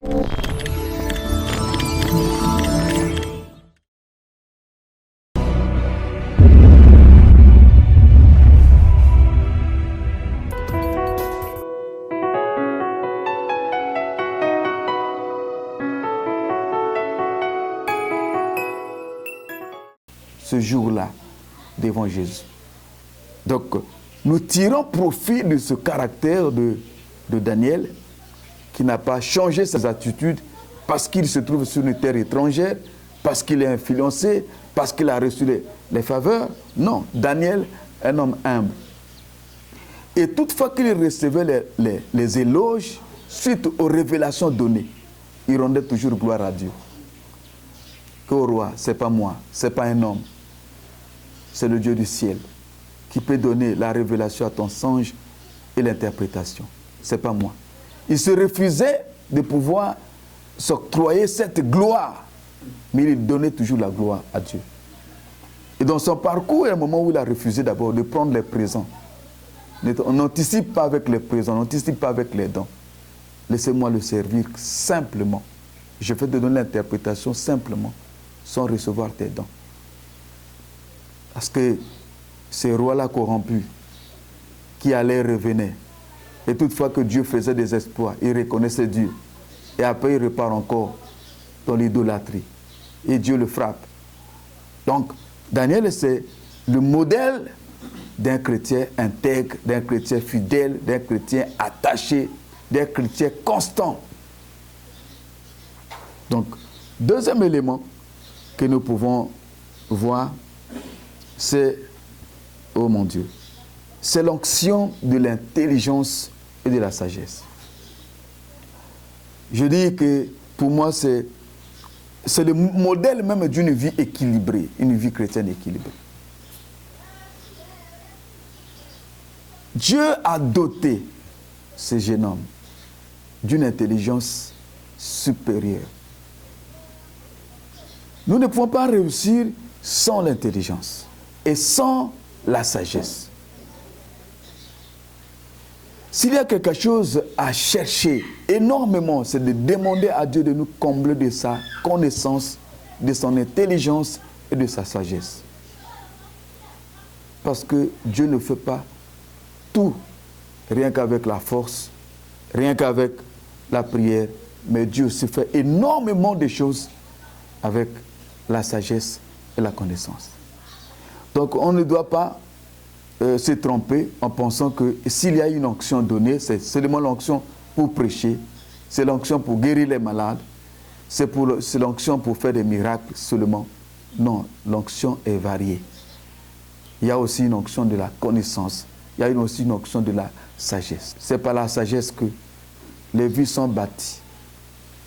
Ce jour-là, devant Jésus. Donc, nous tirons profit de ce caractère de Daniel, qui n'a pas changé ses attitudes parce qu'il se trouve sur une terre étrangère, parce qu'il est influencé, parce qu'il a reçu les faveurs. Non, Daniel, un homme humble. Et toutefois qu'il recevait les éloges, suite aux révélations données, il rendait toujours gloire à Dieu. Qu'au roi, ce n'est pas moi, ce n'est pas un homme, c'est le Dieu du ciel qui peut donner la révélation à ton songe et l'interprétation. Ce n'est pas moi. Il se refusait de pouvoir s'octroyer cette gloire, mais il donnait toujours la gloire à Dieu. Et dans son parcours, il y a un moment où il a refusé d'abord de prendre les présents. On n'anticipe pas avec les présents, on n'anticipe pas avec les dons. Laissez-moi le servir simplement. Je vais te donner l'interprétation simplement, sans recevoir tes dons. Parce que ces rois-là corrompus, qui allaient et revenaient, et toutefois que Dieu faisait des exploits, ils reconnaissaient Dieu. Et après, il repart encore dans l'idolâtrie. Et Dieu le frappe. Donc, Daniel, c'est le modèle d'un chrétien intègre, d'un chrétien fidèle, d'un chrétien attaché, d'un chrétien constant. Donc, deuxième élément que nous pouvons voir, c'est, oh mon Dieu, c'est l'onction de l'intelligence et de la sagesse. Je dis que pour moi, c'est le modèle même d'une vie équilibrée, une vie chrétienne équilibrée. Dieu a doté ce jeune homme d'une intelligence supérieure. Nous ne pouvons pas réussir sans l'intelligence et sans la sagesse. S'il y a quelque chose à chercher énormément, c'est de demander à Dieu de nous combler de sa connaissance, de son intelligence et de sa sagesse. Parce que Dieu ne fait pas tout rien qu'avec la force, rien qu'avec la prière, mais Dieu aussi fait énormément de choses avec la sagesse et la connaissance. Donc on ne doit pas se tromper en pensant que s'il y a une onction donnée, c'est seulement l'onction pour prêcher, c'est l'onction pour guérir les malades, c'est l'onction pour faire des miracles seulement. Non, l'onction est variée. Il y a aussi une onction de la connaissance, il y a aussi une onction de la sagesse. C'est par la sagesse que les vies sont bâties.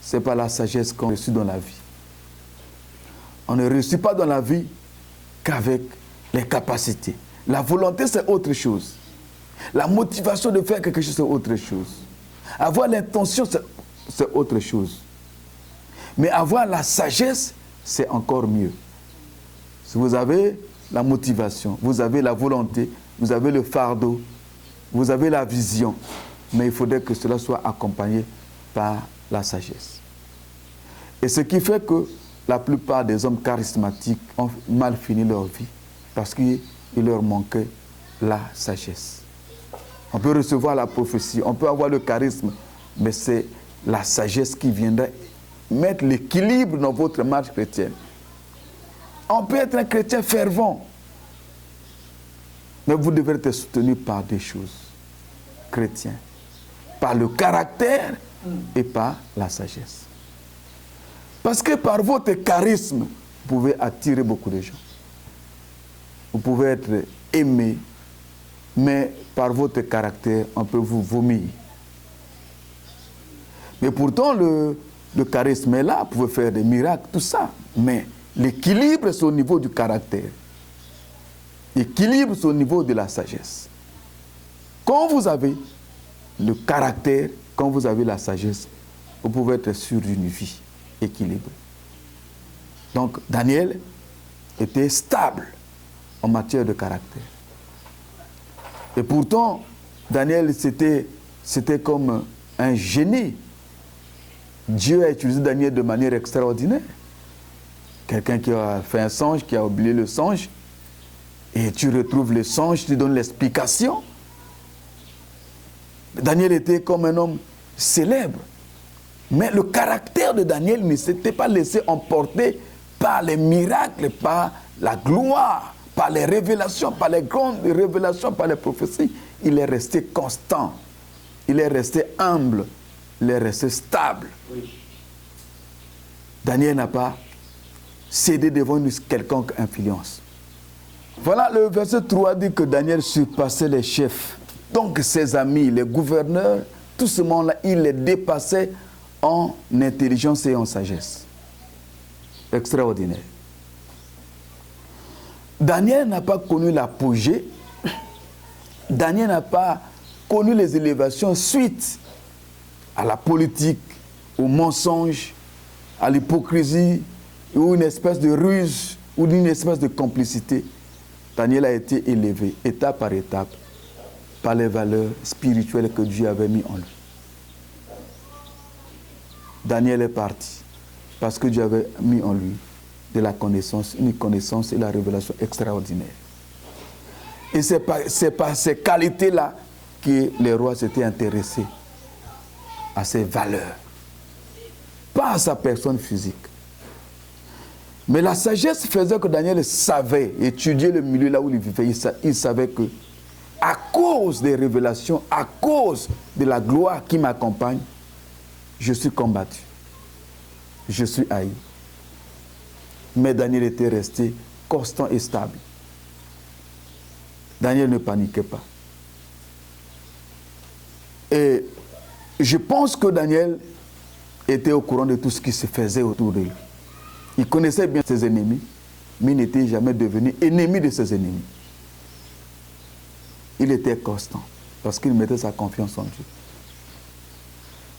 C'est par la sagesse qu'on réussit dans la vie. On ne réussit pas dans la vie qu'avec les capacités. La volonté, c'est autre chose. La motivation de faire quelque chose, c'est autre chose. Avoir l'intention, c'est autre chose. Mais avoir la sagesse, c'est encore mieux. Si vous avez la motivation, vous avez la volonté, vous avez le fardeau, vous avez la vision, mais il faudrait que cela soit accompagné par la sagesse. Et ce qui fait que la plupart des hommes charismatiques ont mal fini leur vie parce qu'il leur manquait la sagesse. On peut recevoir la prophétie, on peut avoir le charisme, mais c'est la sagesse qui viendra mettre l'équilibre dans votre marche chrétienne. On peut être un chrétien fervent, mais vous devez être soutenu par des choses chrétiennes, par le caractère et par la sagesse. Parce que par votre charisme, vous pouvez attirer beaucoup de gens. Vous pouvez être aimé, mais par votre caractère, on peut vous vomir. Mais pourtant, le charisme est là, vous pouvez faire des miracles, tout ça. Mais l'équilibre, c'est au niveau du caractère. L'équilibre, c'est au niveau de la sagesse. Quand vous avez le caractère, quand vous avez la sagesse, vous pouvez être sûr d'une vie équilibrée. Donc, Daniel était stable en matière de caractère. Et pourtant, Daniel, c'était comme un génie. Dieu a utilisé Daniel de manière extraordinaire. Quelqu'un qui a fait un songe, qui a oublié le songe, et tu retrouves le songe, tu donnes l'explication. Daniel était comme un homme célèbre. Mais le caractère de Daniel ne s'était pas laissé emporter par les miracles, par la gloire, par les révélations, par les grandes révélations, par les prophéties. Il est resté constant. Il est resté humble. Il est resté stable. Oui. Daniel n'a pas cédé devant une quelconque influence. Voilà, le verset 3 dit que Daniel surpassait les chefs. Donc ses amis, les gouverneurs, tout ce monde-là, il les dépassait en intelligence et en sagesse. Extraordinaire. Daniel n'a pas connu l'apogée. Daniel n'a pas connu les élévations suite à la politique, au mensonge, à l'hypocrisie, ou une espèce de ruse, ou d'une espèce de complicité. Daniel a été élevé, étape par étape, par les valeurs spirituelles que Dieu avait mises en lui. Daniel est parti parce que Dieu avait mis en lui de la connaissance, une connaissance et la révélation extraordinaire. Et c'est par ces qualités-là que les rois s'étaient intéressés à ses valeurs, pas à sa personne physique. Mais la sagesse faisait que Daniel savait, étudier le milieu là où il vivait, il savait que à cause des révélations, à cause de la gloire qui m'accompagne, je suis combattu, je suis haï. Mais Daniel était resté constant et stable. Daniel ne paniquait pas. Et je pense que Daniel était au courant de tout ce qui se faisait autour de lui. Il connaissait bien ses ennemis, mais il n'était jamais devenu ennemi de ses ennemis. Il était constant, parce qu'il mettait sa confiance en Dieu.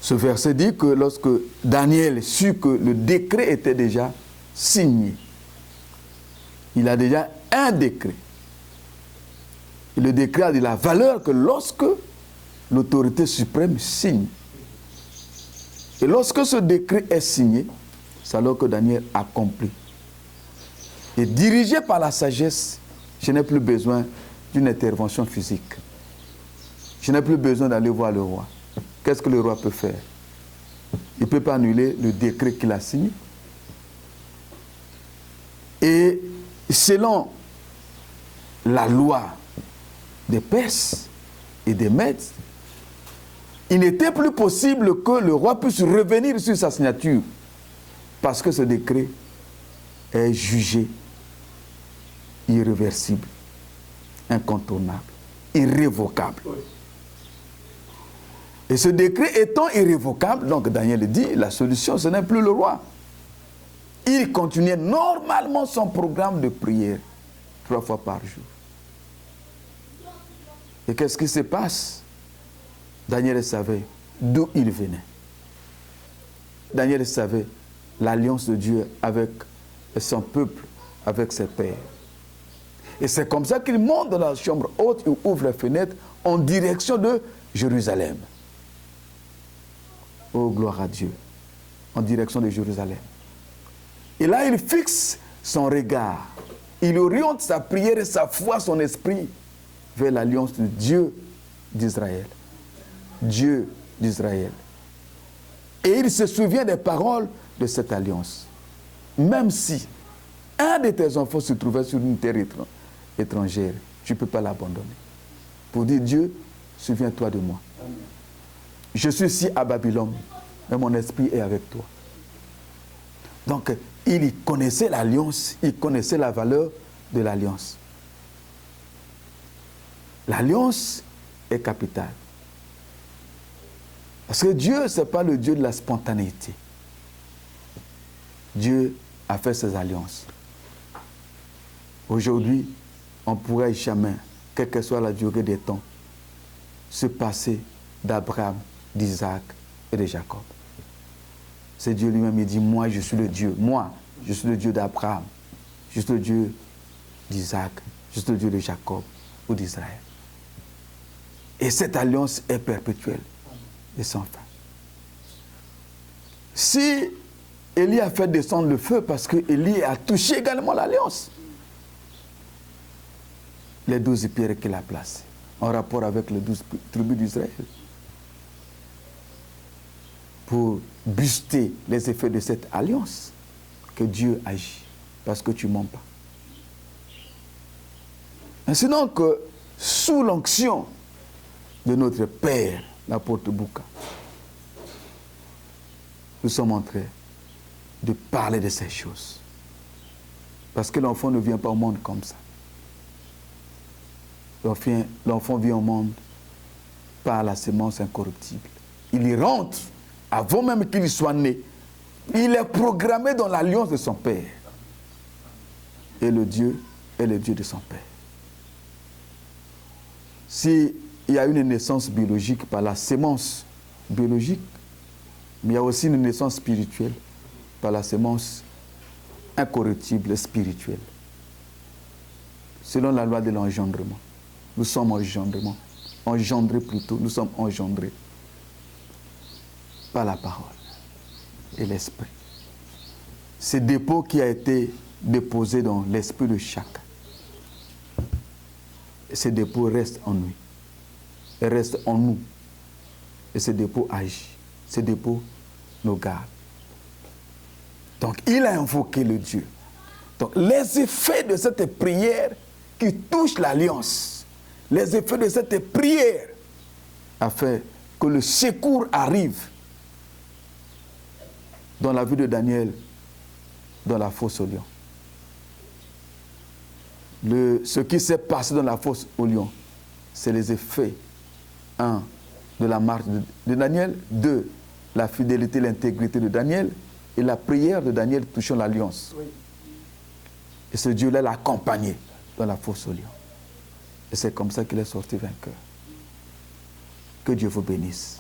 Ce verset dit que lorsque Daniel sut que le décret était déjà signé, il a déjà un décret. Et le décret a de la valeur que lorsque l'autorité suprême signe. Et lorsque ce décret est signé, c'est alors que Daniel accomplit. Et dirigé par la sagesse, je n'ai plus besoin d'une intervention physique. Je n'ai plus besoin d'aller voir le roi. Qu'est-ce que le roi peut faire? Il ne peut pas annuler le décret qu'il a signé. Et selon la loi des Perses et des Mèdes, il n'était plus possible que le roi puisse revenir sur sa signature parce que ce décret est jugé irréversible, incontournable, irrévocable. Et ce décret étant irrévocable, donc Daniel dit, la solution, ce n'est plus le roi. Il continuait normalement son programme de prière 3 fois par jour. Et qu'est-ce qui se passe? Daniel savait d'où il venait. Daniel savait l'alliance de Dieu avec son peuple, avec ses pères. Et c'est comme ça qu'il monte dans la chambre haute, il ouvre la fenêtre en direction de Jérusalem. Oh, gloire à Dieu, en direction de Jérusalem. Et là, il fixe son regard. Il oriente sa prière et sa foi, son esprit, vers l'alliance de Dieu d'Israël. Dieu d'Israël. Et il se souvient des paroles de cette alliance. Même si un de tes enfants se trouvait sur une terre étrangère, tu ne peux pas l'abandonner. Pour dire, Dieu, souviens-toi de moi. Je suis ici à Babylone, mais mon esprit est avec toi. Donc, il connaissait l'alliance, il connaissait la valeur de l'alliance. L'alliance est capitale. Parce que Dieu, ce n'est pas le Dieu de la spontanéité. Dieu a fait ses alliances. Aujourd'hui, on pourrait jamais, quelle que soit la durée des temps, se passer d'Abraham, d'Isaac et de Jacob. C'est Dieu lui-même, il dit, moi je suis le Dieu, moi je suis le Dieu d'Abraham, je suis le Dieu d'Isaac, je suis le Dieu de Jacob ou d'Israël. Et cette alliance est perpétuelle et sans fin. Si Élie a fait descendre le feu parce que Élie a touché également l'alliance. Les 12 pierres qu'il a placées, en rapport avec les 12 tribus d'Israël, pour buster les effets de cette alliance, que Dieu agit, parce que tu ne mens pas. Ainsi donc, sous l'onction de notre Père, l'apôtre Bouka, nous sommes en train de parler de ces choses. Parce que l'enfant ne vient pas au monde comme ça. L'enfant vient au monde par la sémence incorruptible. Il y rentre avant même qu'il soit né. Il est programmé dans l'alliance de son Père. Et le Dieu est le Dieu de son Père. S'il y a une naissance biologique par la sémence biologique, mais il y a aussi une naissance spirituelle par la sémence incorruptible spirituelle. Selon la loi de l'engendrement. Nous sommes engendrés plutôt, nous sommes engendrés par la parole et l'esprit. Ce dépôt qui a été déposé dans l'esprit de chacun, ce dépôt reste en lui, et reste en nous. Et ce dépôt agit, ce dépôt nous garde. Donc il a invoqué le Dieu. Donc les effets de cette prière qui touche l'alliance, les effets de cette prière a fait que le secours arrive dans la vie de Daniel, dans la fosse au lion. Ce qui s'est passé dans la fosse au lion, c'est les effets, 1, de la marche de Daniel, 2, la fidélité, l'intégrité de Daniel, et la prière de Daniel touchant l'alliance. Oui. Et ce Dieu-là l'a accompagné dans la fosse au lion. Et c'est comme ça qu'il est sorti vainqueur. Que Dieu vous bénisse.